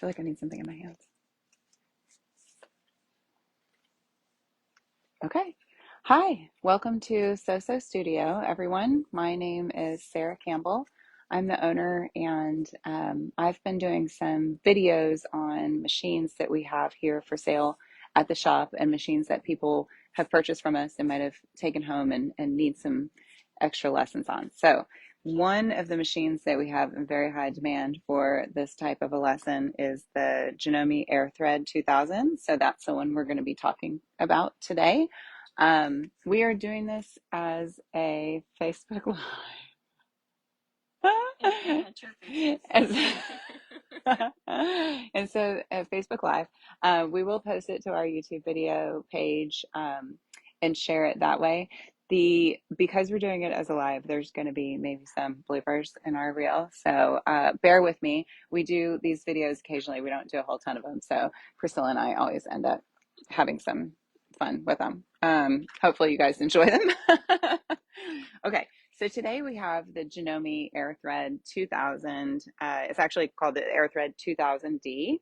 feel like I need something in my hands. Okay. Hi, welcome to So Studio, everyone. My name is Sarah Campbell. I'm the owner, and I've been doing some videos on machines that we have here for sale at the shop and machines that people have purchased from us and might have taken home and need some extra lessons on. So, one of the machines that we have in very high demand for this type of a lesson is the Janome AirThread 2000. So, that's the one we're going to be talking about today. We are doing this as a Facebook Live. As- and so Facebook Live, we will post it to our YouTube video page and share it that way. Because we're doing it as a live, there's going to be maybe some bloopers in our reel, so bear with me. We do these videos occasionally. We don't do a whole ton of them, so Priscilla and I always end up having some fun with them. Hopefully you guys enjoy them. Okay, so today we have the Janome AirThread 2000. It's actually called the AirThread 2000D.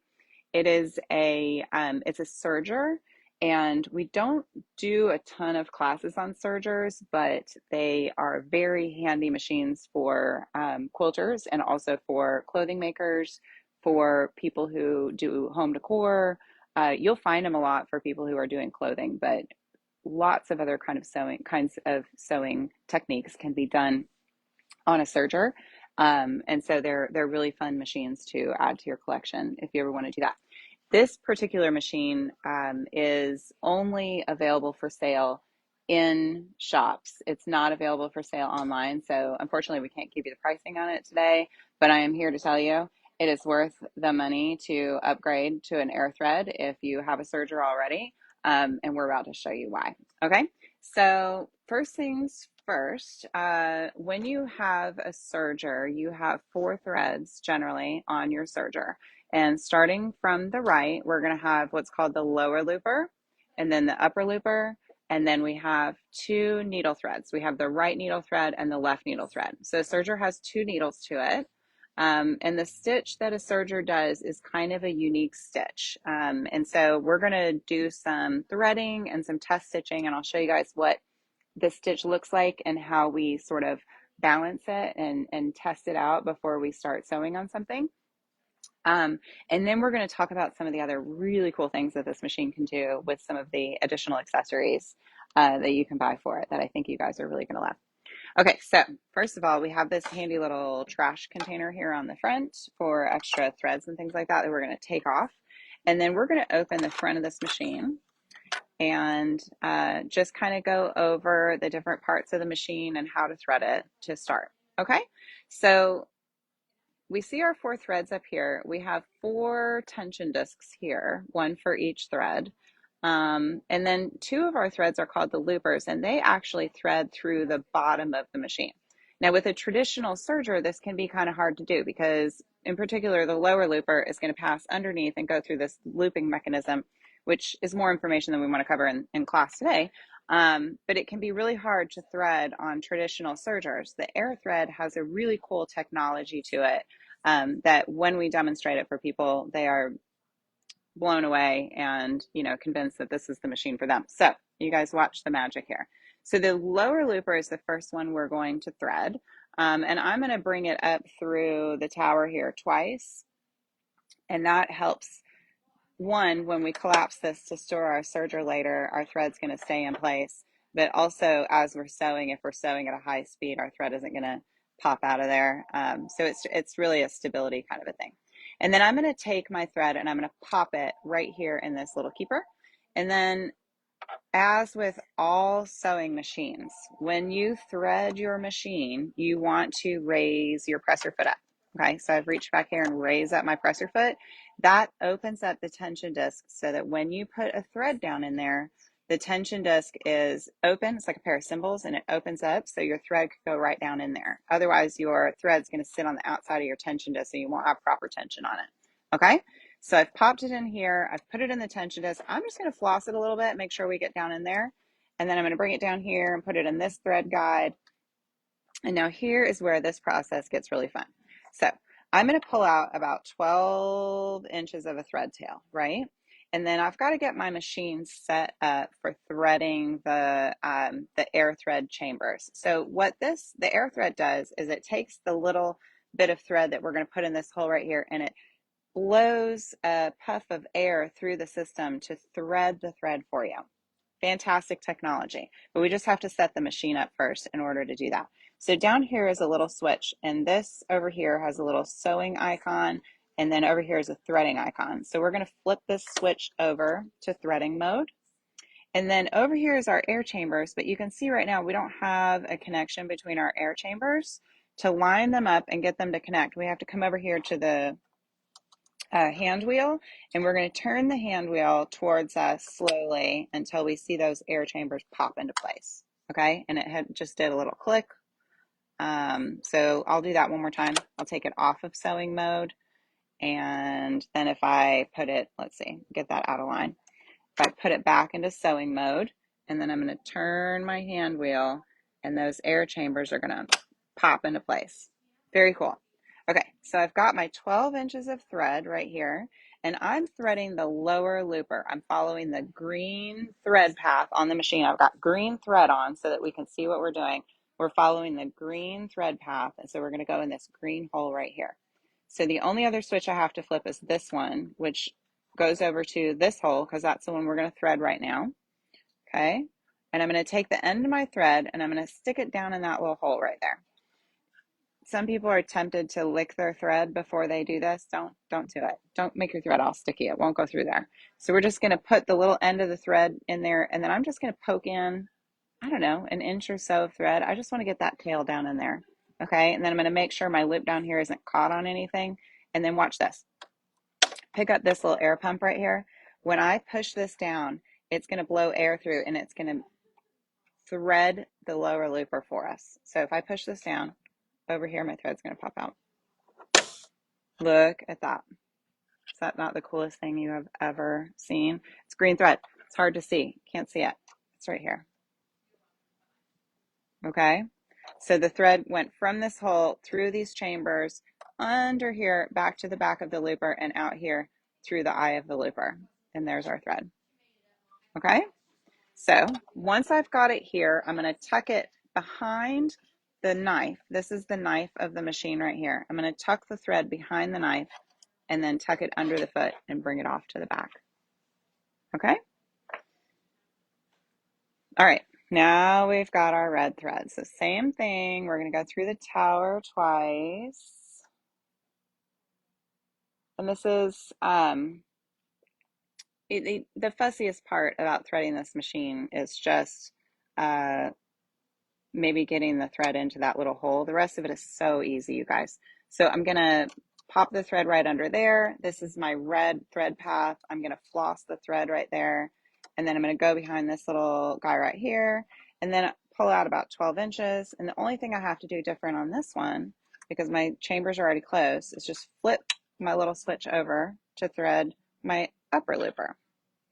It is it's a serger, and we don't do a ton of classes on sergers, but they are very handy machines for quilters and also for clothing makers, for people who do home decor. You'll find them a lot for people who are doing clothing, but lots of other kinds of sewing techniques can be done on a serger. And so they're really fun machines to add to your collection if you ever want to do that. This particular machine is only available for sale in shops. It's not available for sale online. So unfortunately, we can't give you the pricing on it today, but I am here to tell you it is worth the money to upgrade to an AirThread if you have a serger already. And we're about to show you why. Okay, so first things first, when you have a serger, you have 4 threads generally on your serger. And starting from the right, we're going to have what's called the lower looper, and then the upper looper, and then we have 2 needle threads. We have the right needle thread and the left needle thread. So a serger has 2 needles to it. And the stitch that a serger does is kind of a unique stitch. And so we're going to do some threading and some test stitching, and I'll show you guys what the stitch looks like and how we sort of balance it and test it out before we start sewing on something. And then we're going to talk about some of the other really cool things that this machine can do with some of the additional accessories that you can buy for it that I think you guys are really going to love. Okay, so first of all, we have this handy little trash container here on the front for extra threads and things like that we're going to take off. And then we're going to open the front of this machine and just kind of go over the different parts of the machine and how to thread it to start. Okay, so we see our 4 threads up here. We have 4 tension discs here, 1 for each thread. And then 2 of our threads are called the loopers, and they actually thread through the bottom of the machine. Now, with a traditional serger, this can be kind of hard to do because, in particular, the lower looper is going to pass underneath and go through this looping mechanism, which is more information than we want to cover in class today. But it can be really hard to thread on traditional sergers. The AirThread has a really cool technology to it that when we demonstrate it for people, they are blown away and convinced that this is the machine for them. So you guys watch the magic here. So the lower looper is the first one we're going to thread, and I'm going to bring it up through the tower here twice, and that helps. One, when we collapse this to store our serger later, our thread's going to stay in place, but also as we're sewing, if we're sewing at a high speed, our thread isn't going to pop out of there. So it's really a stability kind of a thing. And then I'm going to take my thread and I'm going to pop it right here in this little keeper. And then, as with all sewing machines, when you thread your machine, you want to raise your presser foot up. Okay, so I've reached back here and raised up my presser foot. That opens up the tension disc so that when you put a thread down in there, the tension disc is open. It's like a pair of cymbals, and it opens up so your thread could go right down in there. Otherwise, your thread's going to sit on the outside of your tension disc, so you won't have proper tension on it. Okay, so I've popped it in here. I've put it in the tension disc. I'm just going to floss it a little bit, make sure we get down in there. And then I'm going to bring it down here and put it in this thread guide. And now here is where this process gets really fun. So I'm going to pull out about 12 inches of a thread tail, right? And then I've got to get my machine set up for threading the air thread chambers. So what the air thread does is it takes the little bit of thread that we're going to put in this hole right here, and it blows a puff of air through the system to thread the thread for you. Fantastic technology, but we just have to set the machine up first in order to do that. So down here is a little switch, and this over here has a little sewing icon, and then over here is a threading icon. So we're going to flip this switch over to threading mode. And then over here is our air chambers, but you can see right now we don't have a connection between our air chambers. To line them up and get them to connect, we have to come over here to the hand wheel, and we're going to turn the hand wheel towards us slowly until we see those air chambers pop into place. Okay, and it just did a little click. So I'll do that one more time. I'll take it off of sewing mode, and then if I put it, let's see, get that out of line. If I put it back into sewing mode, and then I'm going to turn my hand wheel, and those air chambers are going to pop into place. Very cool. Okay, so I've got my 12 inches of thread right here, and I'm threading the lower looper. I'm following the green thread path on the machine. I've got green thread on so that we can see what we're doing. We're following the green thread path, and so we're going to go in this green hole right here. So the only other switch I have to flip is this one, which goes over to this hole because that's the one we're going to thread right now. Okay, and I'm going to take the end of my thread and I'm going to stick it down in that little hole right there. Some people are tempted to lick their thread before they do this. Don't do it. Don't make your thread all sticky. It won't go through there. So we're just going to put the little end of the thread in there, and then I'm just going to poke in, I don't know, an inch or so of thread. I just want to get that tail down in there. Okay, and then I'm going to make sure my loop down here isn't caught on anything. And then watch this. Pick up this little air pump right here. When I push this down, it's going to blow air through, and it's going to thread the lower looper for us. So if I push this down, over here, my thread's going to pop out. Look at that. Is that not the coolest thing you have ever seen? It's green thread. It's hard to see. Can't see it. It's right here. Okay. So the thread went from this hole through these chambers, under here, back to the back of the looper, and out here through the eye of the looper. And there's our thread. Okay. So once I've got it here, I'm going to tuck it behind the knife. This is the knife of the machine right here. I'm going to tuck the thread behind the knife and then tuck it under the foot and bring it off to the back. Okay? All right, now we've got our red thread. So same thing, we're going to go through the tower twice. And this is the fussiest part about threading this machine is just maybe getting the thread into that little hole. The rest of it is so easy, you guys. So I'm going to pop the thread right under there. This is my red thread path. I'm going to floss the thread right there. And then I'm going to go behind this little guy right here and then pull out about 12 inches. And the only thing I have to do different on this one, because my chambers are already closed, is just flip my little switch over to thread my upper looper.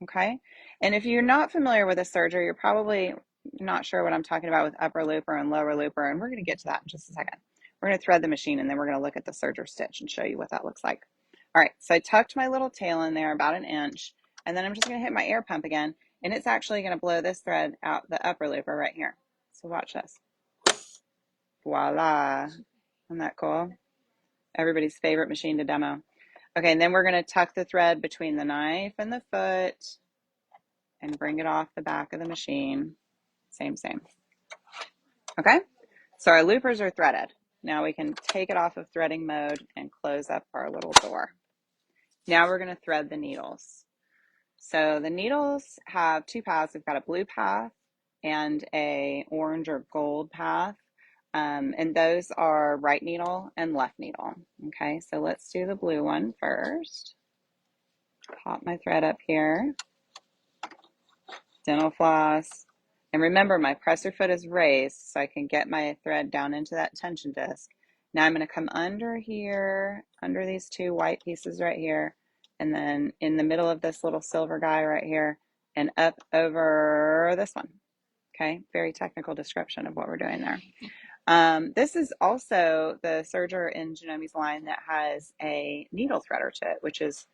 Okay. And if you're not familiar with a serger, you're probably not sure what I'm talking about with upper looper and lower looper. And we're going to get to that in just a second. We're going to thread the machine and then we're going to look at the serger stitch and show you what that looks like. All right. So I tucked my little tail in there about an inch, and then I'm just going to hit my air pump again. And it's actually going to blow this thread out the upper looper right here. So watch this. Voila. Isn't that cool? Everybody's favorite machine to demo. Okay. And then we're going to tuck the thread between the knife and the foot and bring it off the back of the machine. Same. Okay, so our loopers are threaded. Now we can take it off of threading mode and close up our little door. Now we're going to thread the needles. So the needles have two paths. We've got a blue path and a orange or gold path. And those are right needle and left needle. Okay, so let's do the blue one first. Pop my thread up here. Dental floss. And remember, my presser foot is raised so I can get my thread down into that tension disc. Now I'm going to come under here, under these two white pieces right here, and then in the middle of this little silver guy right here, and up over this one. Okay, very technical description of what we're doing there. This is also the serger in Janome's line that has a needle threader to it, which is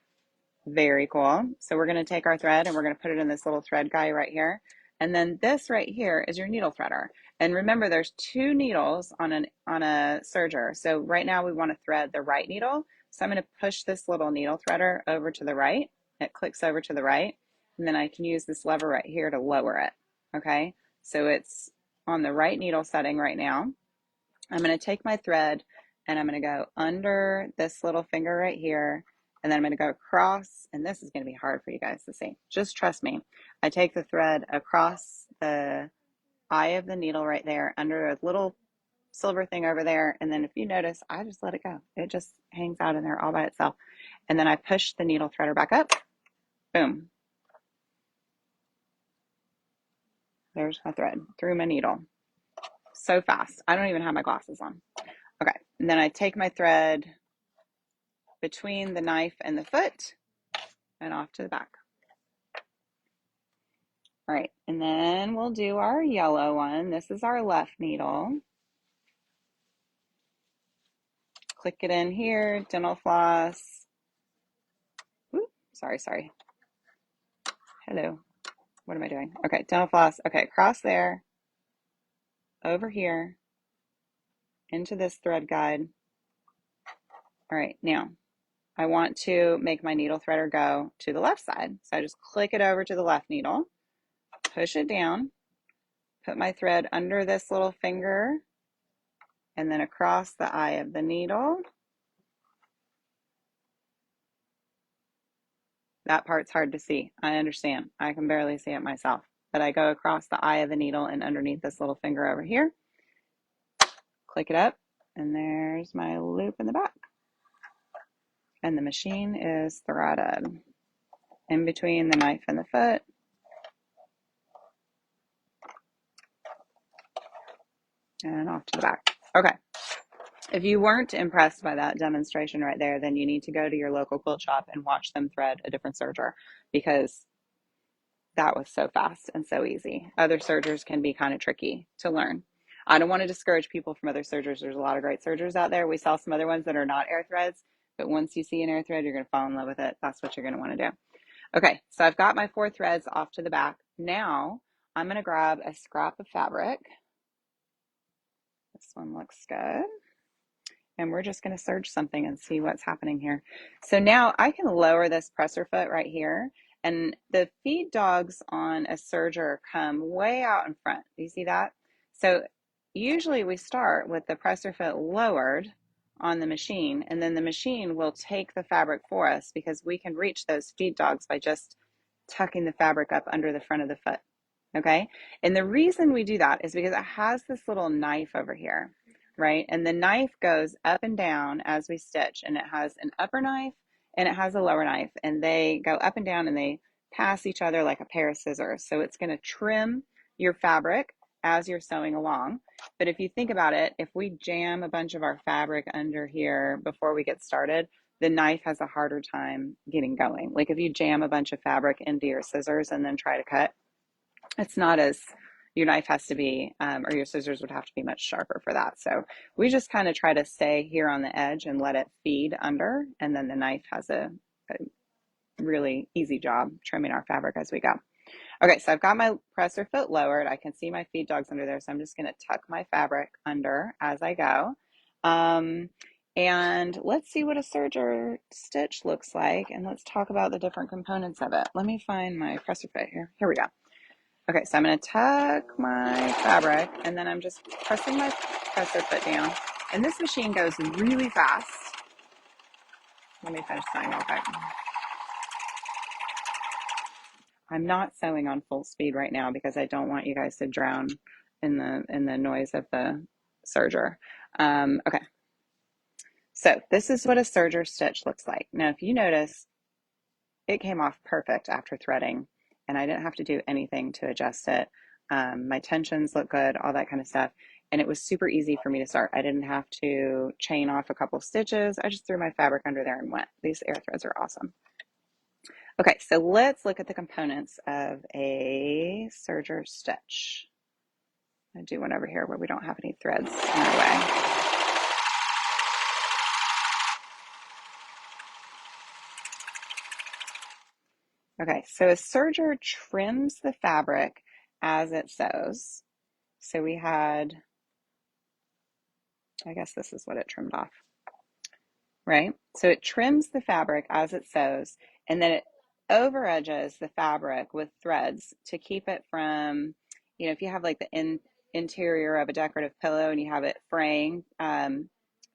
very cool. So we're going to take our thread and we're going to put it in this little thread guy right here. And then this right here is your needle threader. And remember, there's two needles on a serger. So right now we want to thread the right needle. So I'm going to push this little needle threader over to the right. It clicks over to the right. And then I can use this lever right here to lower it. Okay. So it's on the right needle setting right now. I'm going to take my thread and I'm going to go under this little finger right here. And then I'm going to go across, and this is going to be hard for you guys to see. Just trust me. I take the thread across the eye of the needle right there under a little silver thing over there. And then if you notice, I just let it go. It just hangs out in there all by itself. And then I push the needle threader back up. Boom. There's my thread through my needle. So fast. I don't even have my glasses on. Okay. And then I take my thread between the knife and the foot and off to the back. All right, and then we'll do our yellow one. This is our left needle. Click it in here, dental floss. Ooh, sorry. Hello, what am I doing? Okay, dental floss. Okay, across there, over here, into this thread guide. All right, now I want to make my needle threader go to the left side. So I just click it over to the left needle, push it down, put my thread under this little finger, and then across the eye of the needle. That part's hard to see. I understand. I can barely see it myself. But I go across the eye of the needle and underneath this little finger over here. Click it up, and there's my loop in the back. And the machine is threaded in between the knife and the foot. And off to the back. Okay. If you weren't impressed by that demonstration right there, then you need to go to your local quilt shop and watch them thread a different serger, because that was so fast and so easy. Other sergers can be kind of tricky to learn. I don't want to discourage people from other sergers. There's a lot of great sergers out there. We sell some other ones that are not AirThreads, but once you see an AirThread, you're going to fall in love with it. That's what you're going to want to do. Okay, so I've got my 4 threads off to the back. Now I'm going to grab a scrap of fabric. This one looks good. And we're just going to serge something and see what's happening here. So now I can lower this presser foot right here, and the feed dogs on a serger come way out in front. Do you see that? So usually we start with the presser foot lowered on the machine, and then the machine will take the fabric for us because we can reach those feed dogs by just tucking the fabric up under the front of the foot. Okay? And the reason we do that is because it has this little knife over here, right? And the knife goes up and down as we stitch, and it has an upper knife and it has a lower knife, and they go up and down and they pass each other like a pair of scissors. So it's going to trim your fabric as you're sewing along. But if you think about it, if we jam a bunch of our fabric under here before we get started, the knife has a harder time getting going. Like if you jam a bunch of fabric into your scissors and then try to cut, it's not as, your knife has to be, or your scissors would have to be much sharper for that. So we just kind of try to stay here on the edge and let it feed under, and then the knife has a really easy job trimming our fabric as we go. Okay, so I've got my presser foot lowered. I can see my feed dogs under there, so I'm just going to tuck my fabric under as I go. And let's see what a serger stitch looks like, and let's talk about the different components of it. Let me find my presser foot here. Here we go. Okay, so I'm going to tuck my fabric, and then I'm just pressing my presser foot down. And this machine goes really fast. Let me finish sewing real quick. I'm not sewing on full speed right now because I don't want you guys to drown in the noise of the serger. Okay, so this is what a serger stitch looks like. Now, if you notice, it came off perfect after threading, and I didn't have to do anything to adjust it. My tensions look good, all that kind of stuff. And it was super easy for me to start. I didn't have to chain off a couple stitches. I just threw my fabric under there and went. These AirThreads are awesome. Okay, so let's look at the components of a serger stitch. I do one over here where we don't have any threads in our way. Okay, so a serger trims the fabric as it sews. So we had, I guess this is what it trimmed off, right? So it trims the fabric as it sews, and then it over edges the fabric with threads to keep it from, if you have like the interior of a decorative pillow and you have it fraying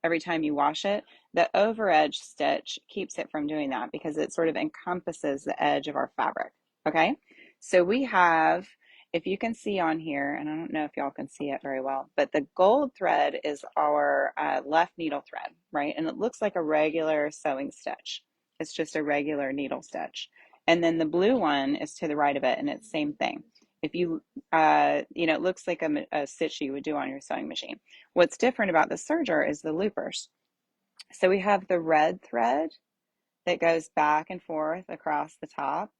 every time you wash it, the over edge stitch keeps it from doing that because it sort of encompasses the edge of our fabric. Okay, so we have, if you can see on here, and I don't know if y'all can see it very well, but the gold thread is our left needle thread, right? And it looks like a regular sewing stitch. It's just a regular needle stitch. And then the blue one is to the right of it, and it's same thing. If you, it looks like a stitch you would do on your sewing machine. What's different about the serger is the loopers. So we have the red thread that goes back and forth across the top.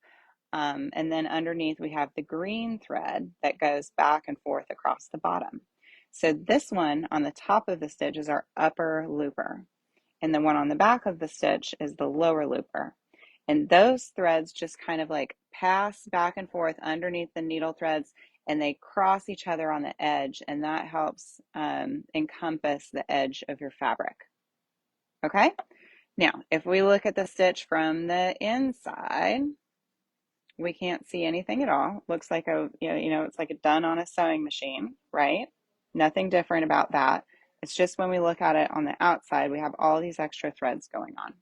And then underneath we have the green thread that goes back and forth across the bottom. So this one on the top of the stitch is our upper looper. And the one on the back of the stitch is the lower looper. And those threads just kind of like pass back and forth underneath the needle threads, and they cross each other on the edge, and that helps encompass the edge of your fabric. Okay? Now, if we look at the stitch from the inside, we can't see anything at all. Looks like it's like a done on a sewing machine, right? Nothing different about that. It's just when we look at it on the outside, we have all these extra threads going on.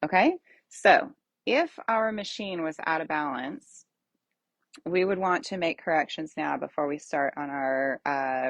Okay, so if our machine was out of balance, we would want to make corrections now before we start on our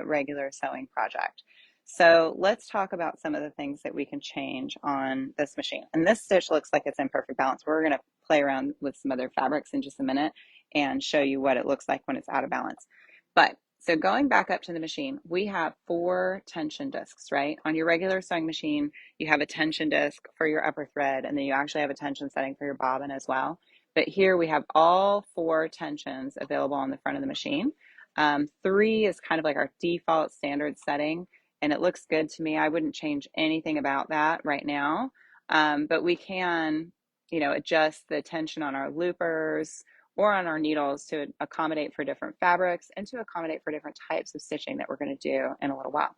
regular sewing project. So let's talk about some of the things that we can change on this machine. And this stitch looks like it's in perfect balance. We're going to play around with some other fabrics in just a minute and show you what it looks like when it's out of balance. But so going back up to the machine, we have 4 tension discs, right? On your regular sewing machine, you have a tension disc for your upper thread, and then you actually have a tension setting for your bobbin as well. But here we have all 4 tensions available on the front of the machine. 3 is kind of like our default standard setting, and it looks good to me. I wouldn't change anything about that right now, but we can, adjust the tension on our loopers or on our needles to accommodate for different fabrics and to accommodate for different types of stitching that we're going to do in a little while.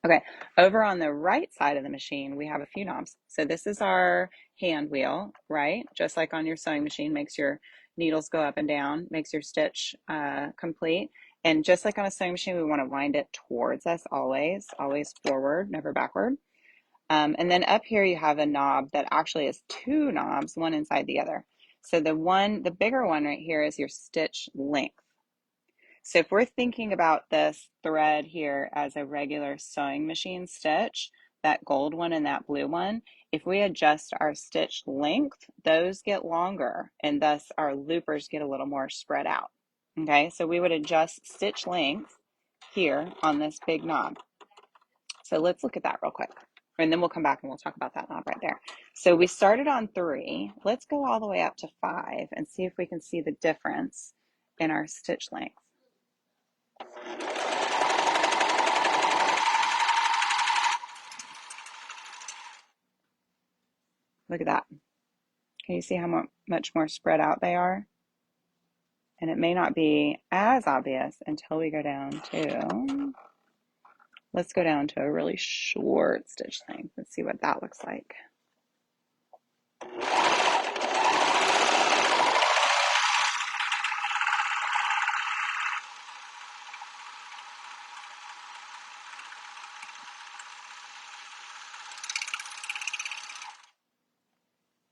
Okay, over on the right side of the machine, we have a few knobs. So this is our hand wheel, right? Just like on your sewing machine, makes your needles go up and down, makes your stitch complete. And just like on a sewing machine, we want to wind it towards us always forward, never backward. And then up here you have a knob that actually is 2 knobs, one inside the other. So the bigger one right here is your stitch length. So if we're thinking about this thread here as a regular sewing machine stitch, that gold one and that blue one, if we adjust our stitch length, those get longer, and thus our loopers get a little more spread out. Okay, so we would adjust stitch length here on this big knob. So let's look at that real quick. And then we'll come back and we'll talk about that knob right there. So we started on 3. Let's go all the way up to 5 and see if we can see the difference in our stitch length. Look at that. Can you see how much more spread out they are? And it may not be as obvious until we go down to, let's go down to a really short stitch length. Let's see what that looks like.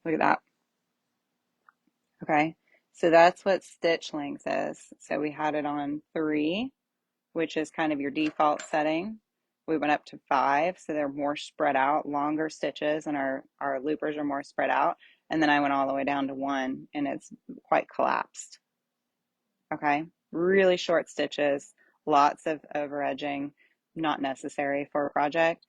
Look at that. Okay, so that's what stitch length is. So we had it on 3, which is kind of your default setting. We went up to 5, so they're more spread out, longer stitches, and our loopers are more spread out. And then I went all the way down to 1, and it's quite collapsed. Okay, really short stitches, lots of over edging, not necessary for a project.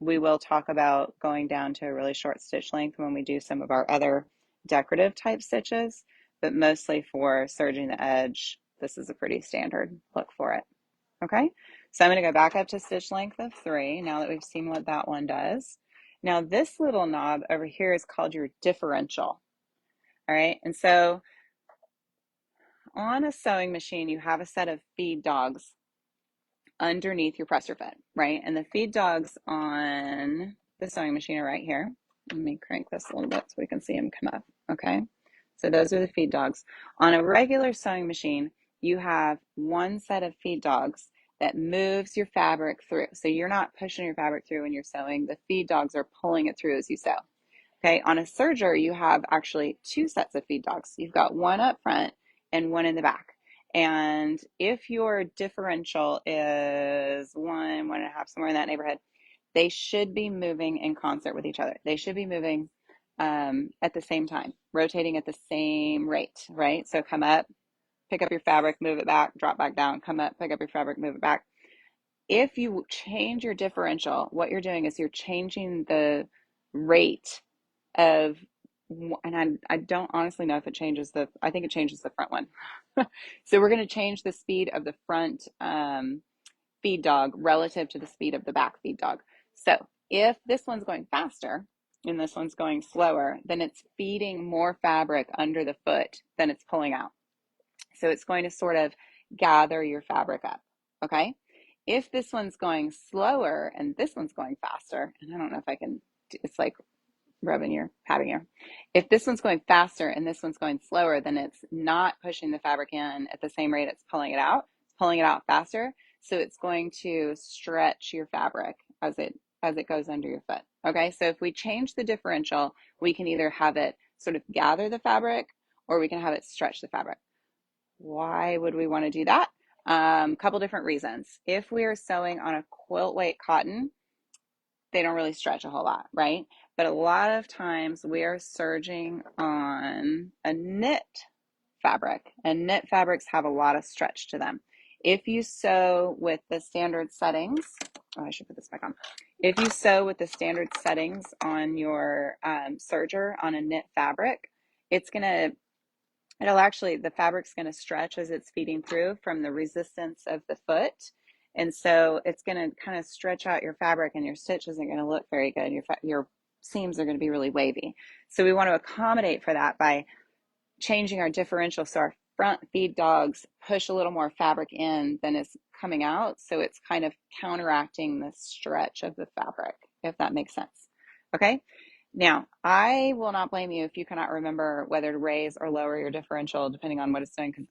We will talk about going down to a really short stitch length when we do some of our other decorative type stitches, but mostly for serging the edge, this is a pretty standard look for it. Okay, so I'm going to go back up to stitch length of 3 now that we've seen what that one does. Now this little knob over here is called your differential. All right, and so on a sewing machine, you have a set of feed dogs underneath your presser foot, right? And the feed dogs on the sewing machine are right here. Let me crank this a little bit so we can see them come up, okay? So those are the feed dogs. On a regular sewing machine, you have one set of feed dogs that moves your fabric through. So you're not pushing your fabric through when you're sewing. The feed dogs are pulling it through as you sew. Okay, on a serger, you have actually 2 sets of feed dogs. You've got one up front and one in the back. And if your differential is 1.5, somewhere in that neighborhood, they should be moving in concert with each other. They should be moving at the same time, rotating at the same rate, right? So come up, pick up your fabric, move it back, drop back down, come up, pick up your fabric, move it back. If you change your differential, what you're doing is you're changing the rate of, and I don't honestly know if it changes I think it changes the front one. So we're going to change the speed of the front feed dog relative to the speed of the back feed dog. So if this one's going faster and this one's going slower, then it's feeding more fabric under the foot than it's pulling out. So it's going to sort of gather your fabric up, okay? If this one's going slower and this one's going faster, and I don't know if I can, it's like rubbing your, patting your. If this one's going faster and this one's going slower, then it's not pushing the fabric in at the same rate it's pulling it out. It's pulling it out faster. So it's going to stretch your fabric as it goes under your foot. Okay, so if we change the differential, we can either have it sort of gather the fabric or we can have it stretch the fabric. Why would we want to do that? Couple different reasons. If we are sewing on a quilt weight cotton, they don't really stretch a whole lot, right? But a lot of times we are serging on a knit fabric, and knit fabrics have a lot of stretch to them. If you sew with the standard settings, oh, I should put this back on. If you sew with the standard settings on your serger on a knit fabric, the fabric's going to stretch as it's feeding through from the resistance of the foot. And so it's going to kind of stretch out your fabric and your stitch isn't going to look very good. Your seams are going to be really wavy. So we want to accommodate for that by changing our differential so our front feed dogs push a little more fabric in than is coming out. So it's kind of counteracting the stretch of the fabric, if that makes sense. Okay. Now, I will not blame you if you cannot remember whether to raise or lower your differential depending on what it's doing, because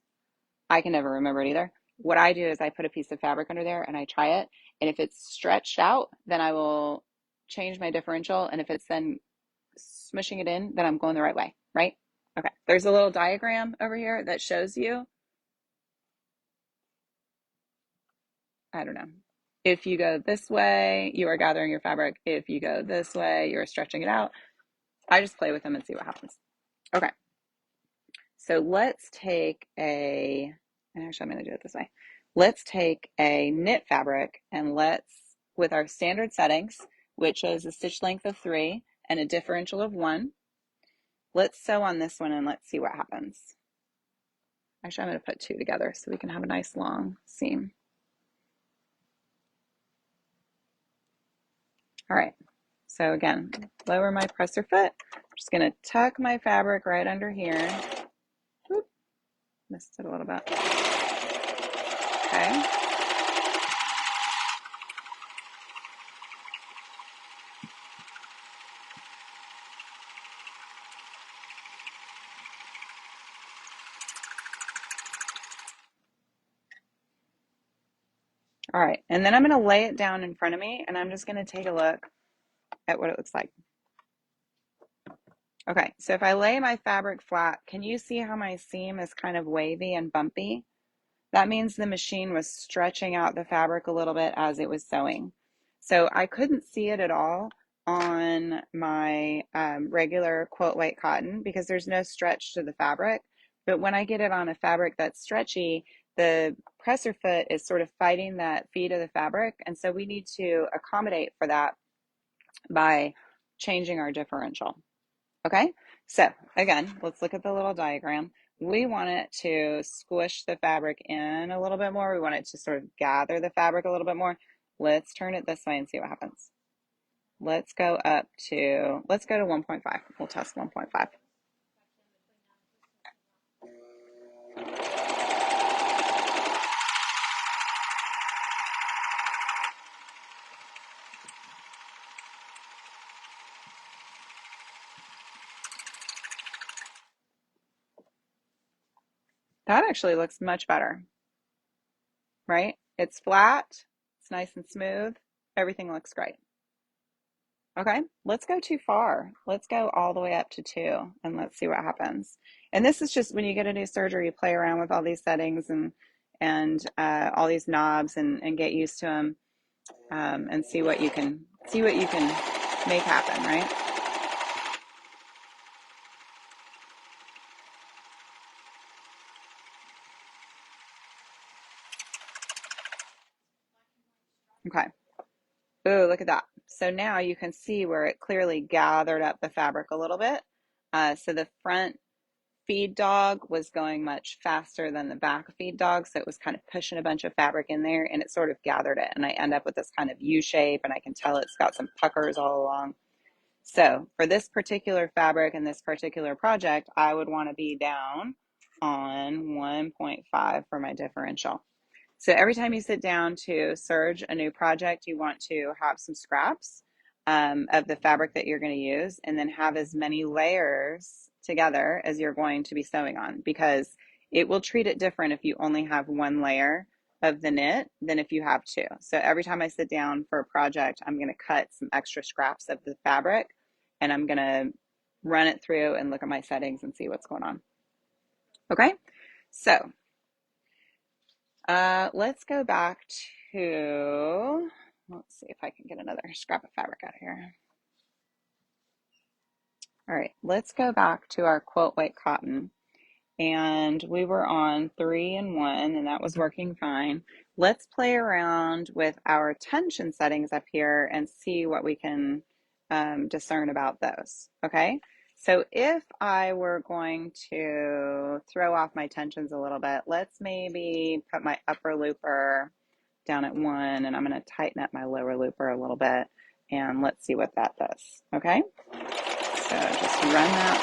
I can never remember it either. What I do is I put a piece of fabric under there and I try it. And if it's stretched out, then I will change my differential. And if it's then smushing it in, then I'm going the right way, right? Okay, there's a little diagram over here that shows you, I don't know. If you go this way, you are gathering your fabric. If you go this way, you're stretching it out. I just play with them and see what happens. Okay, so let's take and actually I'm going to do it this way. Let's take a knit fabric and with our standard settings, which is a stitch length of 3 and a differential of 1, let's sew on this one and let's see what happens. Actually, I'm going to put 2 together so we can have a nice long seam. All right, so again, lower my presser foot. I'm just going to tuck my fabric right under here. Whoop, missed it a little bit. Okay. All right, and then I'm going to lay it down in front of me and I'm just going to take a look at what it looks like. Okay, so if I lay my fabric flat, can you see how my seam is kind of wavy and bumpy? That means the machine was stretching out the fabric a little bit as it was sewing. So I couldn't see it at all on my regular quilt weight cotton because there's no stretch to the fabric. But when I get it on a fabric that's stretchy, the presser foot is sort of fighting that feed of the fabric. And so we need to accommodate for that by changing our differential. Okay, so again, let's look at the little diagram. we want it to squish the fabric in a little bit more. We want it to sort of gather the fabric a little bit more. Let's turn it this way and see what happens. Let's go to 1.5. We'll test 1.5. That actually looks much better, right? It's flat, it's nice and smooth. Everything looks great. Okay, let's go too far. Let's go all the way up to 2 and let's see what happens. And this is just when you get a new serger, you play around with all these settings and all these knobs and get used to them and see what you can make happen, right? Okay. Ooh, look at that. So now you can see where it clearly gathered up the fabric a little bit. So the front feed dog was going much faster than the back feed dog. So it was kind of pushing a bunch of fabric in there and it sort of gathered it. And I end up with this kind of U shape and I can tell it's got some puckers all along. So for this particular fabric and this particular project, I would want to be down on 1.5 for my differential. So every time you sit down to serge a new project, you want to have some scraps of the fabric that you're going to use and then have as many layers together as you're going to be sewing on, because it will treat it different if you only have one layer of the knit than if you have two. So every time I sit down for a project, I'm going to cut some extra scraps of the fabric and I'm going to run it through and look at my settings and see what's going on. Okay, so let's go back to, let's see if I can get another scrap of fabric out of here. All right, let's go back to our quilt weight cotton. And we were on 3 and 1, and that was working fine. Let's play around with our tension settings up here and see what we can discern about those, okay? So if I were going to throw off my tensions a little bit, let's maybe put my upper looper down at 1, and I'm going to tighten up my lower looper a little bit, and let's see what that does, okay? So just run that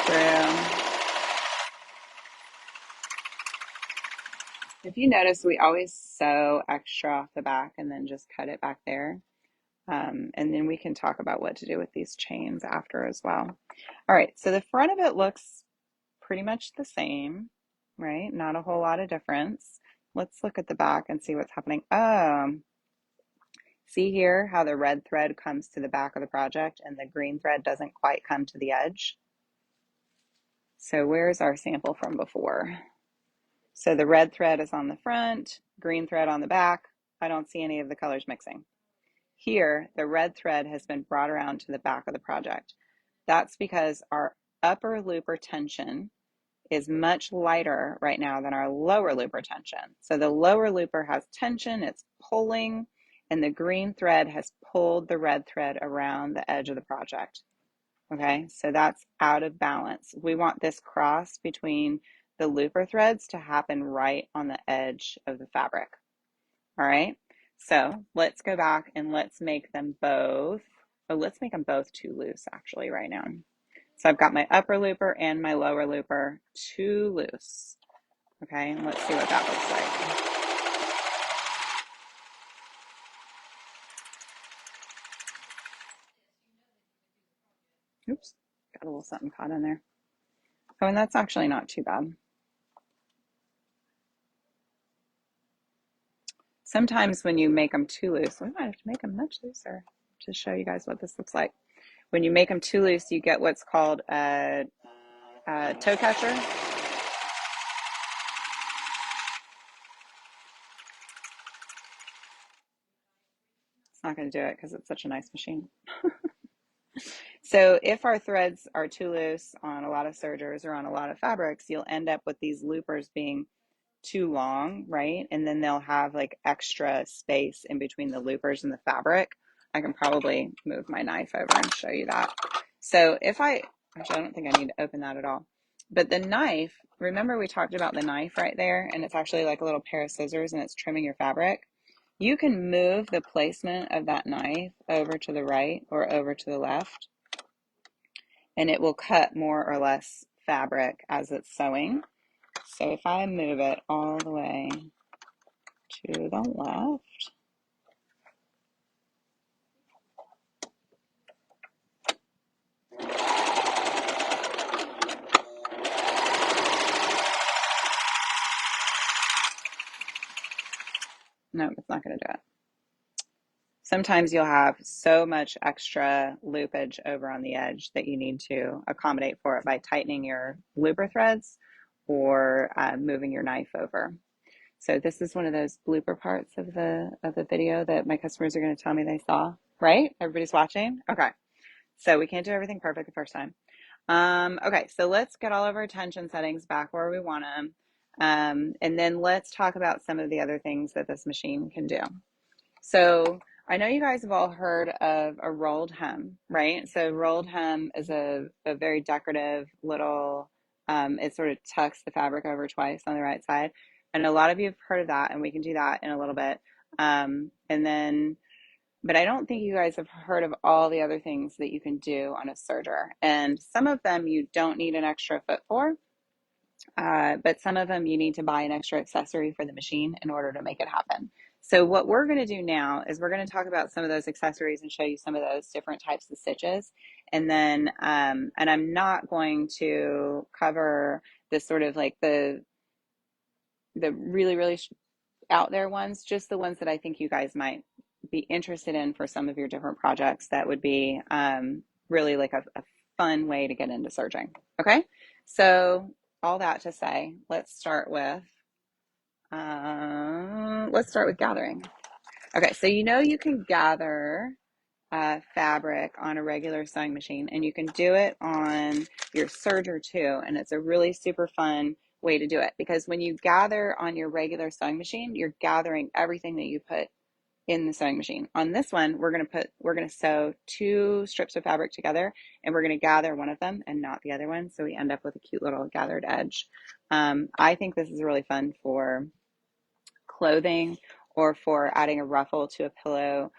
through. If you notice, we always sew extra off the back and then just cut it back there. And then we can talk about what to do with these chains after as well. All right, so the front of it looks pretty much the same, right? Not a whole lot of difference. Let's look at the back and see what's happening. See here how the red thread comes to the back of the project and the green thread doesn't quite come to the edge? So where's our sample from before? So the red thread is on the front, green thread on the back. I don't see any of the colors mixing. Here, the red thread has been brought around to the back of the project. That's because our upper looper tension is much lighter right now than our lower looper tension. So the lower looper has tension, it's pulling, and the green thread has pulled the red thread around the edge of the project. Okay, so that's out of balance. We want this cross between the looper threads to happen right on the edge of the fabric. All right, so let's go back and let's make them both, let's make them both too loose actually right now. So I've got my upper looper and my lower looper too loose. Okay, and let's see what that looks like. Oops, got a little something caught in there. Oh, and that's actually not too bad. Sometimes when you make them too loose, we might have to make them much looser to show you guys what this looks like. When you make them too loose, you get what's called a toe catcher. It's not going to do it because it's such a nice machine. So if our threads are too loose on a lot of sergers or on a lot of fabrics, you'll end up with these loopers being too long, right? And then they'll have like extra space in between the loopers and the fabric. I can probably move my knife over and show you that. So if actually, I don't think I need to open that at all. But the knife, remember we talked about the knife right there, and it's actually like a little pair of scissors and it's trimming your fabric. You can move the placement of that knife over to the right or over to the left, and it will cut more or less fabric as it's sewing. So if I move it all the way to the left, no, it's not going to do it. Sometimes you'll have so much extra loopage over on the edge that you need to accommodate for it by tightening your looper threads or moving your knife over. So this is one of those blooper parts of the video that my customers are going to tell me they saw, right? Everybody's watching? Okay. So we can't do everything perfect the first time. Okay, so let's get all of our tension settings back where we want them. And then let's talk about some of the other things that this machine can do. So I know you guys have all heard of a rolled hem, right? So rolled hem is a very decorative little, it sort of tucks the fabric over twice on the right side. And a lot of you have heard of that, and we can do that in a little bit. But I don't think you guys have heard of all the other things that you can do on a serger. And some of them you don't need an extra foot for, but some of them you need to buy an extra accessory for the machine in order to make it happen. So what we're going to do now is we're going to talk about some of those accessories and show you some of those different types of stitches. And then, and I'm not going to cover this sort of like the really, really out there ones, just the ones that I think you guys might be interested in for some of your different projects. That would be really like a fun way to get into serging. Okay, so all that to say, let's start with gathering. Okay, so you know you can gather fabric on a regular sewing machine, and you can do it on your serger too, and it's a really super fun way to do it, because when you gather on your regular sewing machine, you're gathering everything that you put in the sewing machine. On this one, we're going to sew two strips of fabric together, and we're going to gather one of them and not the other one, so we end up with a cute little gathered edge. I think this is really fun for clothing or for adding a ruffle to a pillow,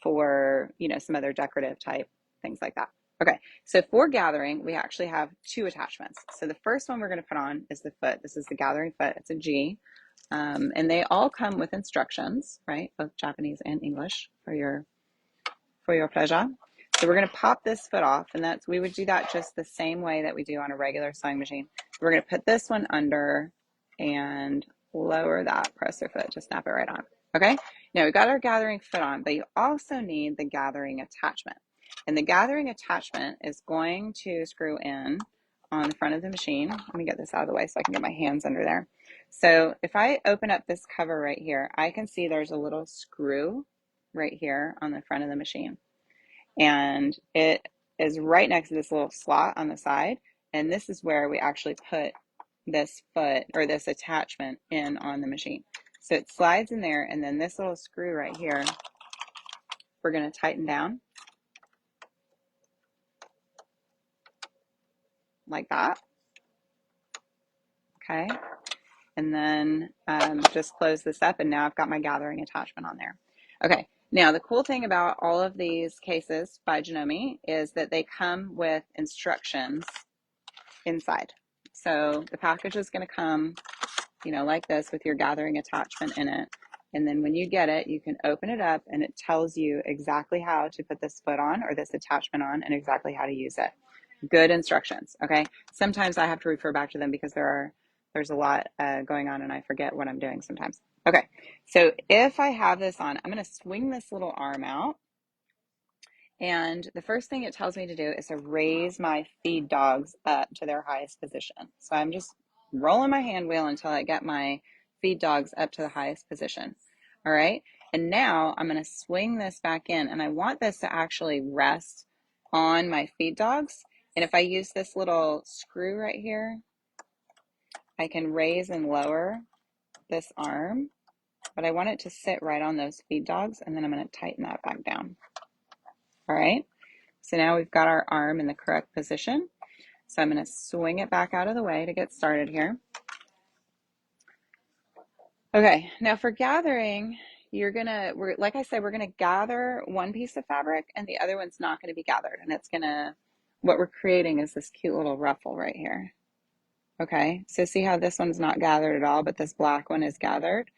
for, you know, some other decorative type things like that. Okay, so for gathering, we actually have two attachments. So the first one we're going to put on is the foot. This is the gathering foot. It's a G. And they all come with instructions, right? Both Japanese and English for your pleasure. So we're going to pop this foot off, and we would do that just the same way that we do on a regular sewing machine. We're going to put this one under and lower that presser foot to snap it right on. Okay, now we've got our gathering foot on, but you also need the gathering attachment. And the gathering attachment is going to screw in on the front of the machine. Let me get this out of the way so I can get my hands under there. So if I open up this cover right here, I can see there's a little screw right here on the front of the machine. And it is right next to this little slot on the side. And this is where we actually put this foot or this attachment in on the machine. So it slides in there, and then this little screw right here, we're going to tighten down like that. Okay. And then just close this up, and now I've got my gathering attachment on there. Okay, now the cool thing about all of these cases by Janome is that they come with instructions inside. So the package is going to come, you know, like this with your gathering attachment in it. And then when you get it, you can open it up, and it tells you exactly how to put this foot on or this attachment on and exactly how to use it. Good instructions, okay? Sometimes I have to refer back to them because there's a lot going on and I forget what I'm doing sometimes. Okay, so if I have this on, I'm going to swing this little arm out. And the first thing it tells me to do is to raise my feed dogs up to their highest position. So I'm just rolling my hand wheel until I get my feed dogs up to the highest position. All right, and now I'm going to swing this back in, and I want this to actually rest on my feed dogs. And if I use this little screw right here, I can raise and lower this arm, but I want it to sit right on those feed dogs, and then I'm going to tighten that back down. All right, so now we've got our arm in the correct position. So I'm going to swing it back out of the way to get started here. Okay, now for gathering, like I said, we're gonna gather one piece of fabric and the other one's not gonna be gathered. And what we're creating is this cute little ruffle right here. Okay, so see how this one's not gathered at all, but this black one is gathered.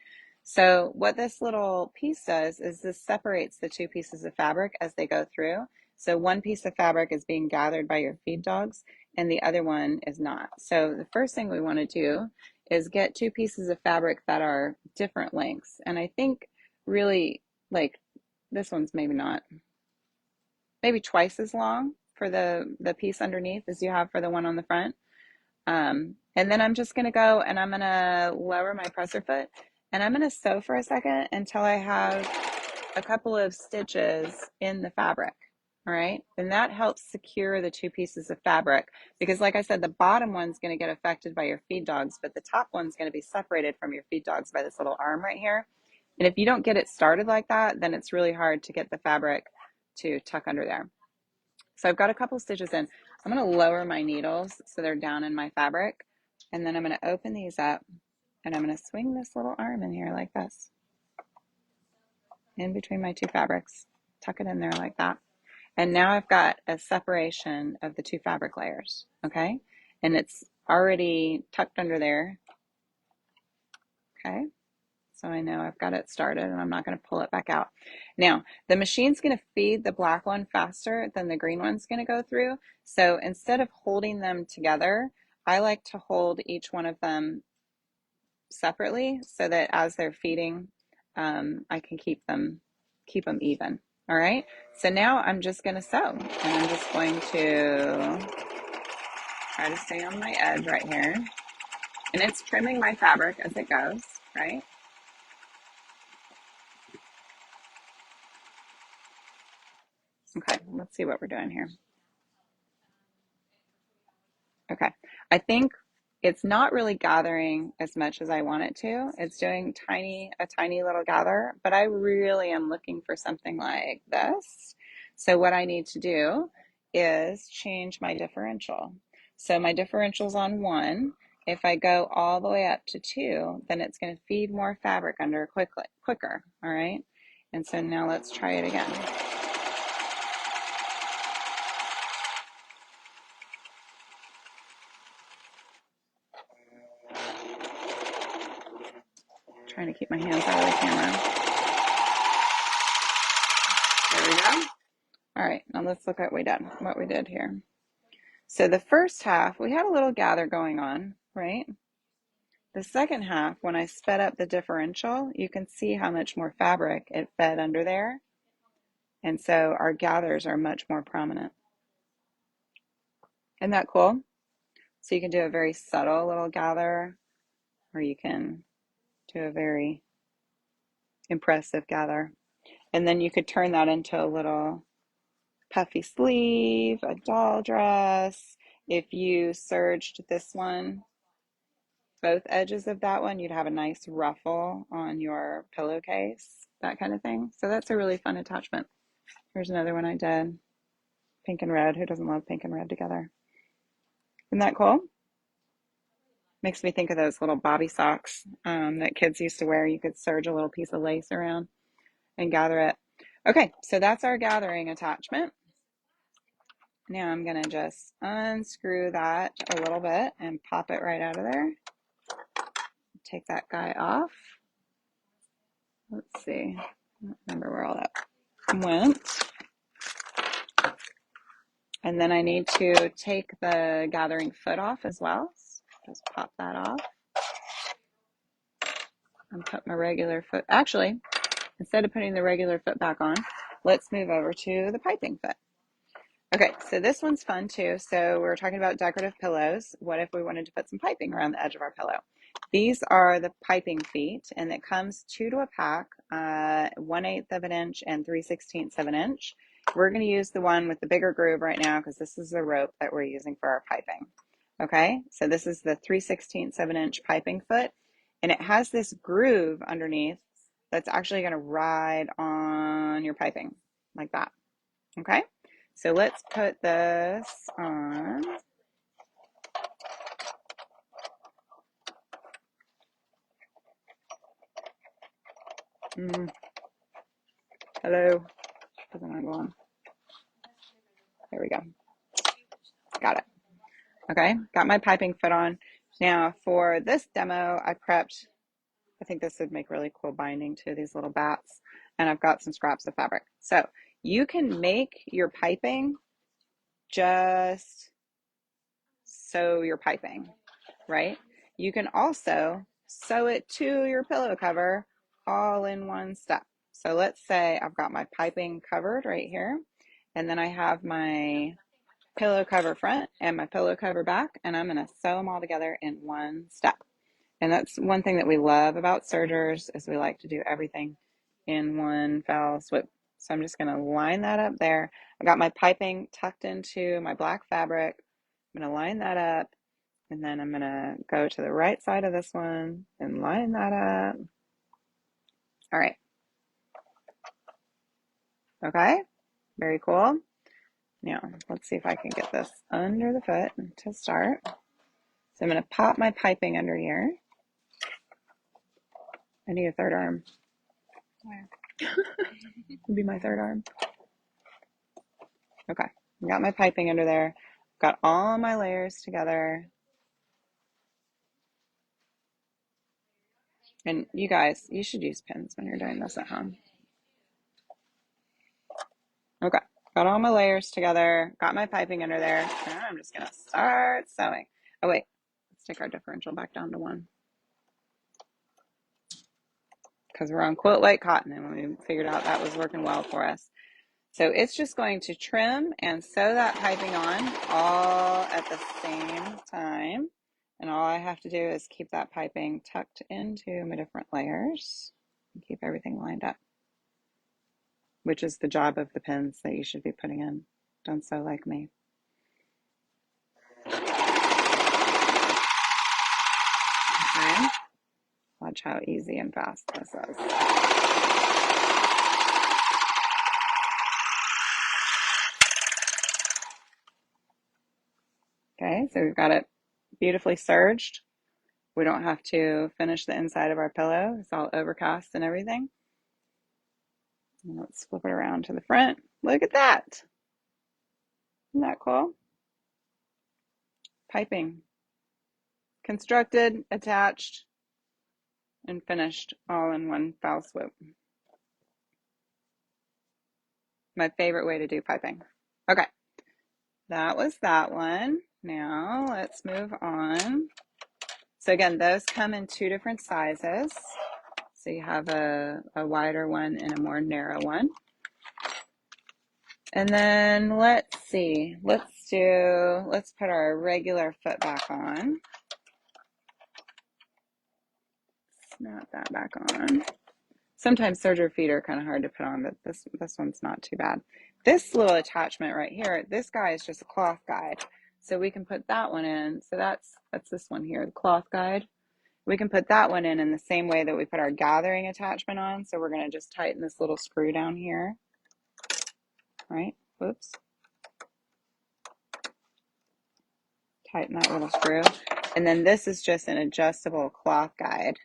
So what this little piece does is this separates the two pieces of fabric as they go through. So one piece of fabric is being gathered by your feed dogs and the other one is not. So the first thing we want to do is get two pieces of fabric that are different lengths. And I think really like this one's maybe twice as long for the piece underneath as you have for the one on the front. And then I'm just going to go and I'm going to lower my presser foot and I'm going to sew for a second until I have a couple of stitches in the fabric. All right. And that helps secure the two pieces of fabric because like I said, the bottom one's going to get affected by your feed dogs, but the top one's going to be separated from your feed dogs by this little arm right here. And if you don't get it started like that, then it's really hard to get the fabric to tuck under there. So I've got a couple stitches in. I'm going to lower my needles so they're down in my fabric. And then I'm going to open these up and I'm going to swing this little arm in here like this. In between my two fabrics. Tuck it in there like that. And now I've got a separation of the two fabric layers. Okay. And it's already tucked under there. Okay. So I know I've got it started and I'm not going to pull it back out. Now, the machine's going to feed the black one faster than the green one's going to go through. So instead of holding them together, I like to hold each one of them separately so that as they're feeding, I can keep them even. All right. So now I'm just going to sew and I'm just going to try to stay on my edge right here. And it's trimming my fabric as it goes, right? Okay, let's see what we're doing here. Okay, I think it's not really gathering as much as I want it to. It's doing a tiny little gather, but I really am looking for something like this. So what I need to do is change my differential. So my differential's on 1. If I go all the way up to 2, then it's going to feed more fabric under quicker, all right? And so now let's try it again. Trying to keep my hands out of the camera. There we go. All right, now let's look at what we did here. So the first half, we had a little gather going on, right? The second half, when I sped up the differential, you can see how much more fabric it fed under there. And so our gathers are much more prominent. Isn't that cool? So you can do a very subtle little gather, or you can do a very impressive gather. And then you could turn that into a little puffy sleeve, a doll dress. If you serged this one, both edges of that one, you'd have a nice ruffle on your pillowcase, that kind of thing. So that's a really fun attachment. Here's another one I did. Pink and red. Who doesn't love pink and red together? Isn't that cool? Makes me think of those little bobby socks that kids used to wear. You could serge a little piece of lace around and gather it. Okay, so that's our gathering attachment. Now I'm going to just unscrew that a little bit and pop it right out of there. Take that guy off. Let's see. I don't remember where all that went. And then I need to take the gathering foot off as well. Just pop that off. And put my regular foot. Actually, instead of putting the regular foot back on, let's move over to the piping foot. Okay, so this one's fun too. So we were talking about decorative pillows. What if we wanted to put some piping around the edge of our pillow? These are the piping feet, and it comes 2 to a pack, 1/8 of an inch and 3/16 of an inch. We're going to use the one with the bigger groove right now because this is the rope that we're using for our piping. Okay, so this is the 3/16 of an inch piping foot, and it has this groove underneath that's actually going to ride on your piping like that. Okay, so let's put this on. Hello. Doesn't want to go on. There we go. Got it. Okay, got my piping foot on. Now for this demo, I prepped, I think this would make really cool binding to these little bats. And I've got some scraps of fabric. So you can make your piping just sew your piping, right? You can also sew it to your pillow cover all in one step. So let's say I've got my piping covered right here, and then I have my pillow cover front and my pillow cover back, and I'm going to sew them all together in one step. And that's one thing that we love about sergers is we like to do everything in one fell swoop. So I'm just going to line that up there. I got my piping tucked into my black fabric. I'm going to line that up, and then I'm going to go to the right side of this one and line that up. All right. Okay. Very cool. Now, let's see if I can get this under the foot to start. So I'm going to pop my piping under here. I need a third arm. Where? Would be my third arm. Okay. I got my piping under there. Got all my layers together. And you guys, you should use pins when you're doing this at home. Okay. Got all my layers together. Got my piping under there. Now I'm just going to start sewing. Oh, wait. Let's take our differential back down to 1. Because we're on quilt white cotton, and we figured out that was working well for us. So it's just going to trim and sew that piping on all at the same time. And all I have to do is keep that piping tucked into my different layers and keep everything lined up, which is the job of the pins that you should be putting in. Don't sew like me. Okay. Watch how easy and fast this is. Okay, so we've got it beautifully serged. We don't have to finish the inside of our pillow. It's all overcast and everything. And let's flip it around to the front. Look at that. Isn't that cool? Piping. Constructed, attached, and finished all in one foul swoop. My favorite way to do piping. Okay, that was that one. Now let's move on. So again, those come in 2 different sizes. So you have a wider one and a more narrow one. And then let's see, let's put our regular foot back on. Snap that back on. Sometimes serger feet are kind of hard to put on, but this one's not too bad. This little attachment right here, this guy is just a cloth guide. So we can put that one in. So that's this one here, the cloth guide. We can put that one in the same way that we put our gathering attachment on. So we're going to just tighten this little screw down here. Right? Whoops. Tighten that little screw. And then this is just an adjustable cloth guide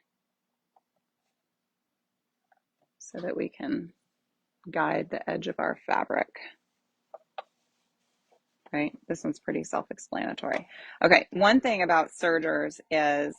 so that we can guide the edge of our fabric. Right? This one's pretty self-explanatory. Okay, one thing about sergers is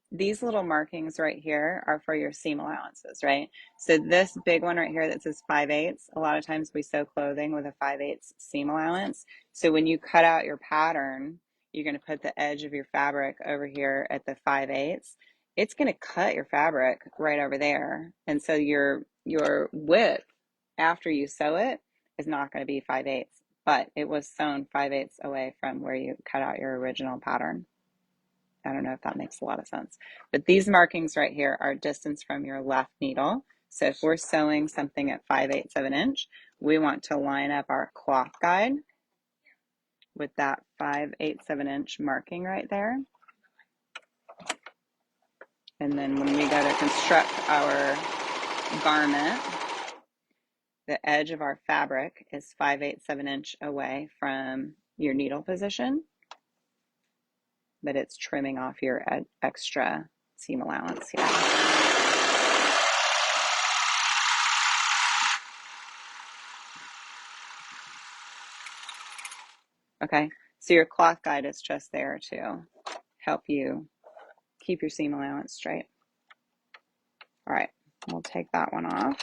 these little markings right here are for your seam allowances, right? So this big one right here that says 5/8, a lot of times we sew clothing with a 5/8 seam allowance. So when you cut out your pattern, you're going to put the edge of your fabric over here at the 5/8. It's going to cut your fabric right over there. And so your width after you sew it is not going to be 5/8, but it was sewn 5/8 away from where you cut out your original pattern. I don't know if that makes a lot of sense, but these markings right here are distance from your left needle. So if we're sewing something at 5/8 of an inch, we want to line up our cloth guide with that 5/8 of an inch marking right there. And then when we go to construct our garment, the edge of our fabric is 5/8 of an inch away from your needle position, but it's trimming off your extra seam allowance here. Okay, so your cloth guide is just there to help you keep your seam allowance straight. All right, we'll take that one off.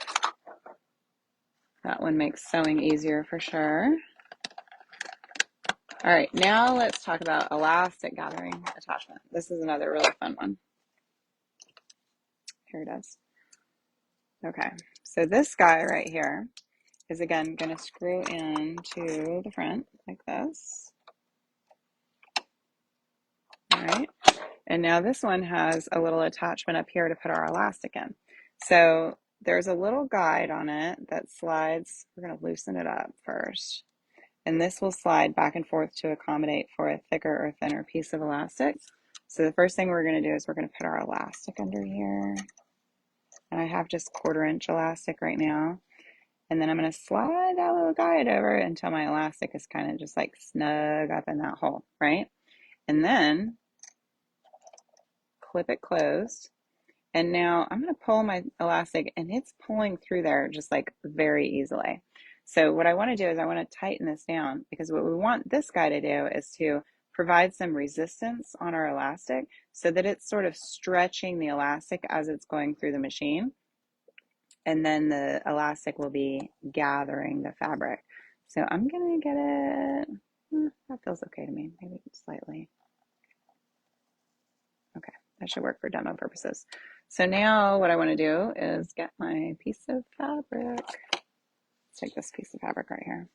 That one makes sewing easier for sure. All right, now let's talk about elastic gathering attachment. This is another really fun one. Here it is. Okay, so this guy right here is again going to screw into the front like this. All right, and now this one has a little attachment up here to put our elastic in. So there's a little guide on it that slides. We're going to loosen it up first. And this will slide back and forth to accommodate for a thicker or thinner piece of elastic. So the first thing we're going to do is we're going to put our elastic under here. And I have just 1/4 inch elastic right now. And then I'm going to slide that little guide over until my elastic is kind of just like snug up in that hole, right? And then clip it closed. And now I'm going to pull my elastic and it's pulling through there just like very easily. So what I want to do is I want to tighten this down because what we want this guy to do is to provide some resistance on our elastic so that it's sort of stretching the elastic as it's going through the machine. And then the elastic will be gathering the fabric. So I'm going to get it, that feels okay to me, maybe slightly. Okay, that should work for demo purposes. So now what I want to do is get my piece of fabric. Let's take this piece of fabric right here.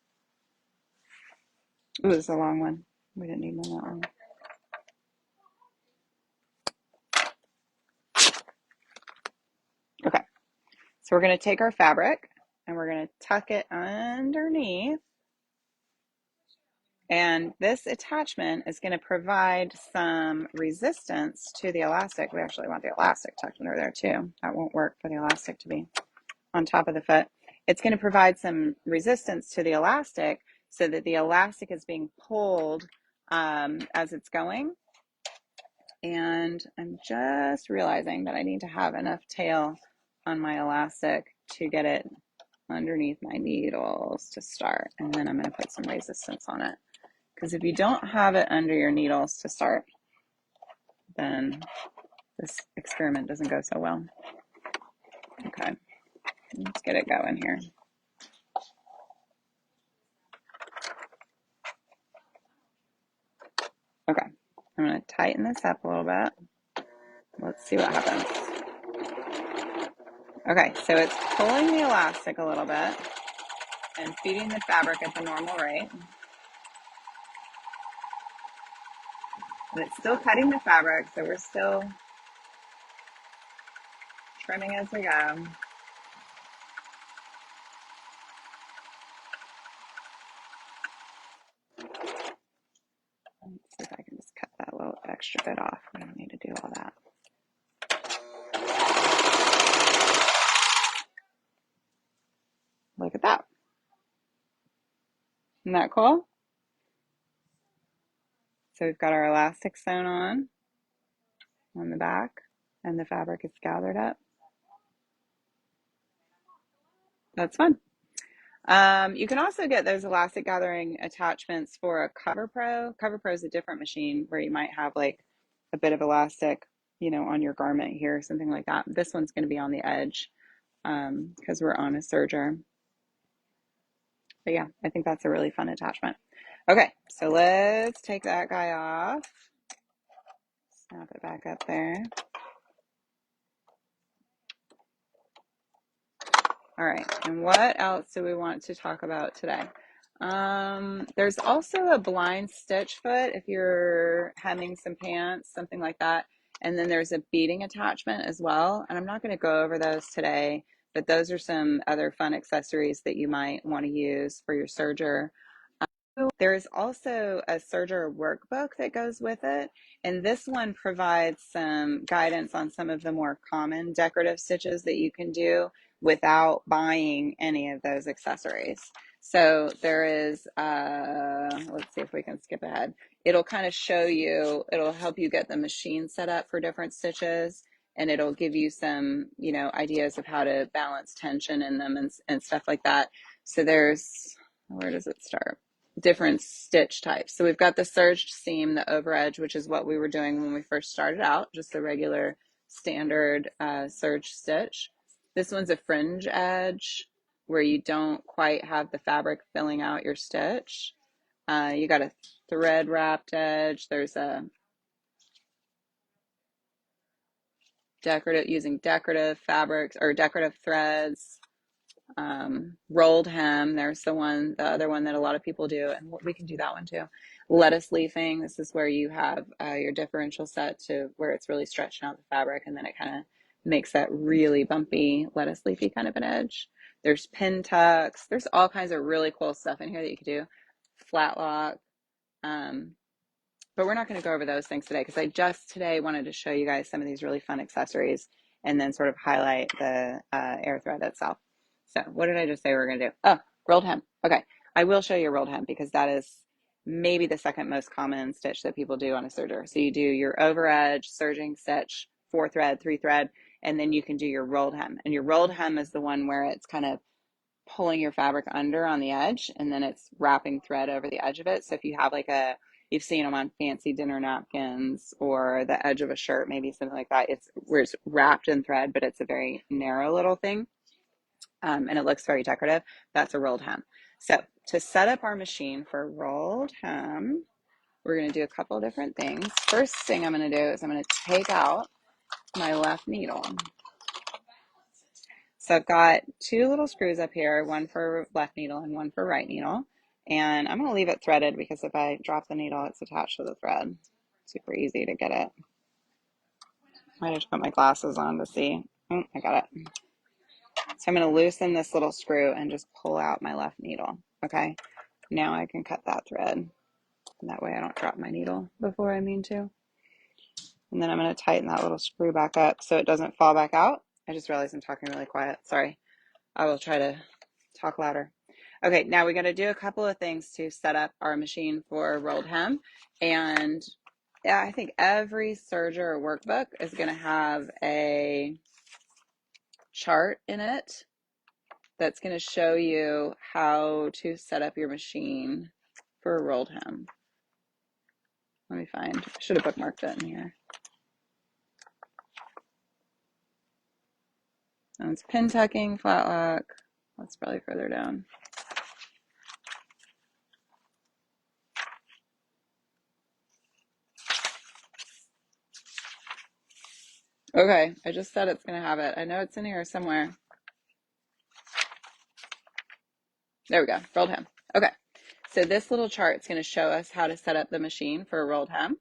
Ooh, this is a long one. We didn't need one that long. Okay, so we're going to take our fabric and we're going to tuck it underneath. And this attachment is going to provide some resistance to the elastic. We actually want the elastic tucked under there too. That won't work for the elastic to be on top of the foot. It's going to provide some resistance to the elastic so that the elastic is being pulled as it's going. And I'm just realizing that I need to have enough tail on my elastic to get it underneath my needles to start. And then I'm going to put some resistance on it. Because if you don't have it under your needles to start, then this experiment doesn't go so well. Okay, let's get it going here. Okay, I'm going to tighten this up a little bit. Let's see what happens. Okay, so it's pulling the elastic a little bit and feeding the fabric at the normal rate. But it's still cutting the fabric, so we're still trimming as we go. Let's see if I can just cut that little extra bit off. We don't need to do all that. Look at that. Isn't that cool? So we've got our elastic sewn on the back, and the fabric is gathered up. That's fun. You can also get those elastic gathering attachments for a Cover Pro. Cover Pro is a different machine where you might have like a bit of elastic, on your garment here, something like that. This one's going to be on the edge because we're on a serger. But yeah, I think that's a really fun attachment. Okay, so let's take that guy off. Snap it back up there. All right, and what else do we want to talk about today? There's also a blind stitch foot if you're hemming some pants, something like that. And then there's a beading attachment as well. And I'm not going to go over those today, but those are some other fun accessories that you might want to use for your serger. There is also a serger workbook that goes with it, and this one provides some guidance on some of the more common decorative stitches that you can do without buying any of those accessories. So there is, let's see if we can skip ahead. It'll kind of show you, it'll help you get the machine set up for different stitches, and it'll give you some, ideas of how to balance tension in them and stuff like that. So there's, where does it start? different stitch types. So we've got the serged seam, the over edge, which is what we were doing when we first started out, just a regular standard serge stitch. This one's a fringe edge where you don't quite have the fabric filling out your stitch. You got a thread wrapped edge. There's a decorative, using decorative fabrics or decorative threads. Rolled hem, there's the other one that a lot of people do, and we can do that one too. Lettuce leafing, this is where you have your differential set to where it's really stretching out the fabric, and then it kind of makes that really bumpy lettuce leafy kind of an edge. There's pin tucks. There's all kinds of really cool stuff in here that you could do. Flat lock. But we're not going to go over those things today because I just today wanted to show you guys some of these really fun accessories and then sort of highlight the AirThread itself. So what did I just say we were going to do? Oh, rolled hem. Okay, I will show you rolled hem because that is maybe the second most common stitch that people do on a serger. So you do your over edge, serging stitch, 4 thread, 3 thread, and then you can do your rolled hem. And your rolled hem is the one where it's kind of pulling your fabric under on the edge and then it's wrapping thread over the edge of it. So if you have like you've seen them on fancy dinner napkins or the edge of a shirt, maybe something like that. It's where it's wrapped in thread, but it's a very narrow little thing. And it looks very decorative. That's a rolled hem. So to set up our machine for rolled hem, we're going to do a couple of different things. First thing I'm going to do is I'm going to take out my left needle. So I've got 2 little screws up here, one for left needle and one for right needle. And I'm going to leave it threaded because if I drop the needle, it's attached to the thread. Super easy to get it. Might have to put my glasses on to see. Oh, I got it. So I'm going to loosen this little screw and just pull out my left needle. Okay, now I can cut that thread. And that way I don't drop my needle before I mean to. And then I'm going to tighten that little screw back up so it doesn't fall back out. I just realized I'm talking really quiet. Sorry. I will try to talk louder. Okay, now we got to do a couple of things to set up our machine for rolled hem. And yeah, I think every serger workbook is going to have a chart in it that's going to show you how to set up your machine for a rolled hem. Let me find, I should have bookmarked it in here. And it's pin tucking, flat lock. That's probably further down. Okay, I just said it's going to have it. I know it's in here somewhere. There we go, rolled hem. Okay, so this little chart is going to show us how to set up the machine for a rolled hem.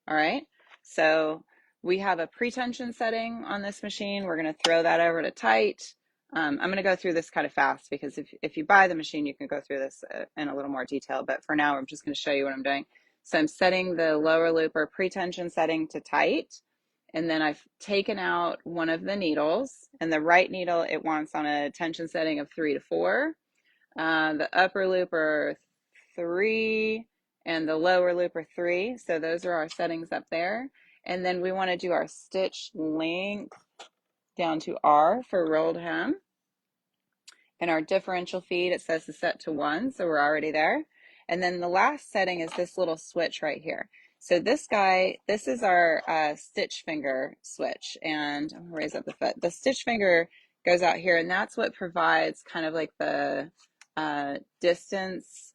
All right, so we have a pre-tension setting on this machine. We're going to throw that over to tight. I'm going to go through this kind of fast because if you buy the machine, you can go through this in a little more detail. But for now, I'm just going to show you what I'm doing. So I'm setting the lower loop or pre-tension setting to tight. And then I've taken out one of the needles. And the right needle, it wants on a tension setting of 3 to 4. The upper loop are 3 and the lower loop are 3. So those are our settings up there. And then we want to do our stitch length down to R for rolled hem. And our differential feed, it says to set to 1, so we're already there. And then the last setting is this little switch right here. So this guy, this is our stitch finger switch. And I'm gonna raise up the foot. The stitch finger goes out here, and that's what provides kind of like the distance.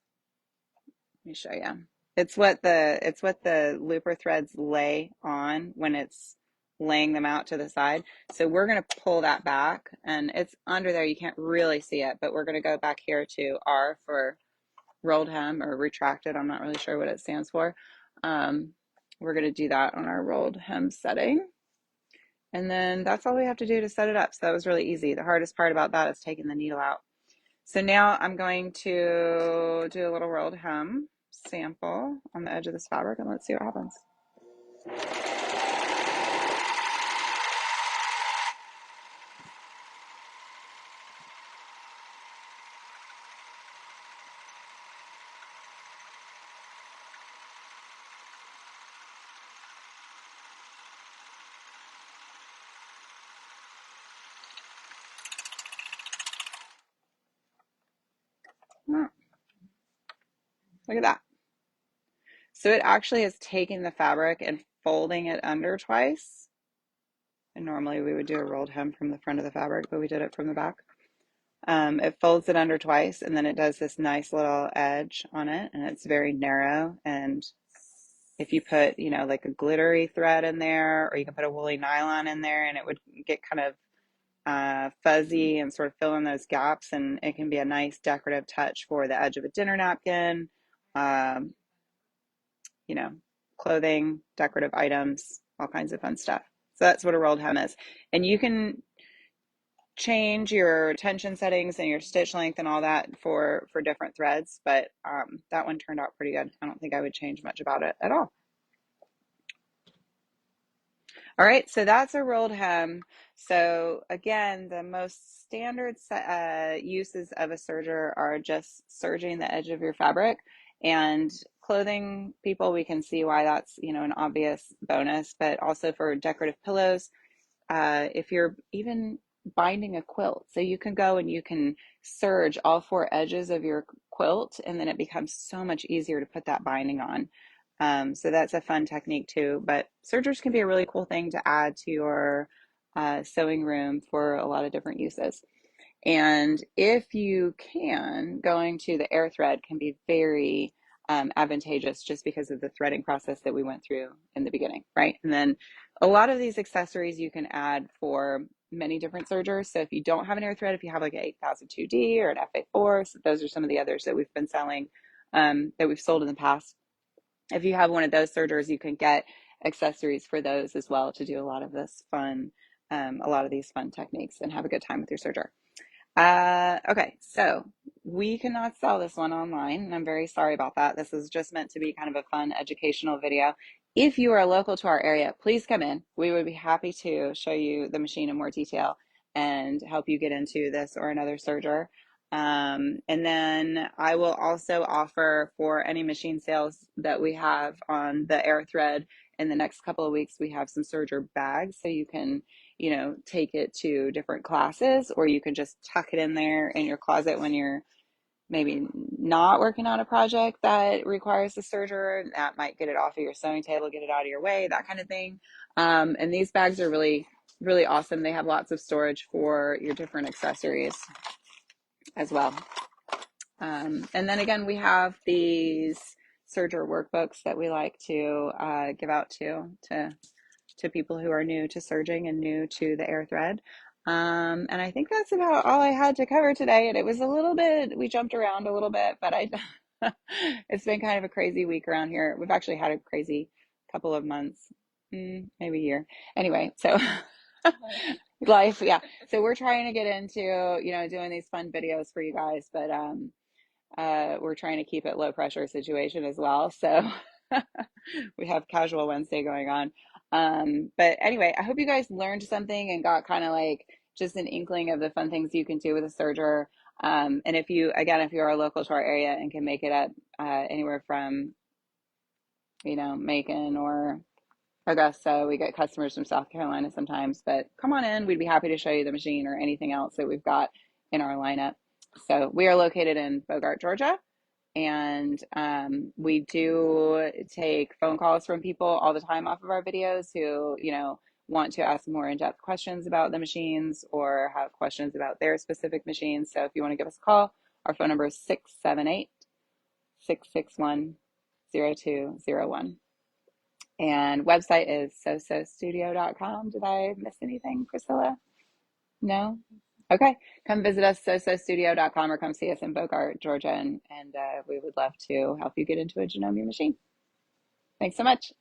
Let me show you. It's what the looper threads lay on when it's laying them out to the side. So we're going to pull that back, and it's under there. You can't really see it, but we're going to go back here to R for rolled hem or retracted. I'm not really sure what it stands for. We're going to do that on our rolled hem setting. And then that's all we have to do to set it up. So that was really easy. The hardest part about that is taking the needle out. So now I'm going to do a little rolled hem sample on the edge of this fabric, and let's see what happens. Look at that. So it actually is taking the fabric and folding it under twice. And normally we would do a rolled hem from the front of the fabric, but we did it from the back. It folds it under twice, and then it does this nice little edge on it, and it's very narrow. And if you put, you know, like a glittery thread in there, or you can put a woolly nylon in there, and it would get kind of fuzzy and sort of fill in those gaps, and it can be a nice decorative touch for the edge of a dinner napkin, um, you know, clothing, decorative items, all kinds of fun stuff. So that's what a rolled hem is. And you can change your tension settings and your stitch length and all that for different threads, but that one turned out pretty good. I don't think I would change much about it at all. All right, so that's a rolled hem. So again, the most standard uses of a serger are just serging the edge of your fabric, and clothing people, we can see why that's, you know, an obvious bonus, but also for decorative pillows, if you're even binding a quilt. So you can go and you can serge all four edges of your quilt, and then it becomes so much easier to put that binding on. So that's a fun technique too. But sergers can be a really cool thing to add to your sewing room for a lot of different uses. And if you can, going to the AirThread can be very advantageous just because of the threading process that we went through in the beginning, right? And then a lot of these accessories you can add for many different sergers. So if you don't have an AirThread, if you have like an 8002D or an FA4, so those are some of the others that we've been selling, that we've sold in the past. If you have one of those sergers, you can get accessories for those as well to do a lot of this fun, a lot of these fun techniques and have a good time with your serger. Okay, so we cannot sell this one online, and I'm very sorry about that. This is just meant to be kind of a fun educational video. If you are local to our area, please come in. We would be happy to show you the machine in more detail and help you get into this or another serger. And then I will also offer for any machine sales that we have on the AirThread in the next couple of weeks, we have some serger bags, so you can, you know, take it to different classes, or you can just tuck it in there in your closet when you're maybe not working on a project that requires the serger. That might get it off of your sewing table, get it out of your way, that kind of thing. And these bags are really, really awesome. They have lots of storage for your different accessories as well. And then again, we have these serger workbooks that we like to give out to people who are new to serging and new to the AirThread. And I think that's about all I had to cover today. And it was a little bit, we jumped around a little bit, but it's been kind of a crazy week around here. We've actually had a crazy couple of months, maybe a year. Anyway, so life, yeah. So we're trying to get into, you know, doing these fun videos for you guys, but we're trying to keep it low pressure situation as well. So we have casual Wednesday going on. But anyway, I hope you guys learned something and got kind of like just an inkling of the fun things you can do with a serger. And if you, again, if you are local to our area and can make it up anywhere from, you know, Macon or Augusta, we get customers from South Carolina sometimes, but come on in. We'd be happy to show you the machine or anything else that we've got in our lineup. So we are located in Bogart, Georgia. And we do take phone calls from people all the time off of our videos who, you know, want to ask more in-depth questions about the machines or have questions about their specific machines. So if you want to give us a call, our phone number is 678-661-0201. And website is sosostudio.com. Did I miss anything, Priscilla? No? Okay, come visit us, sosostudio.com, or come see us in Bogart, Georgia, and we would love to help you get into a Janome machine. Thanks so much.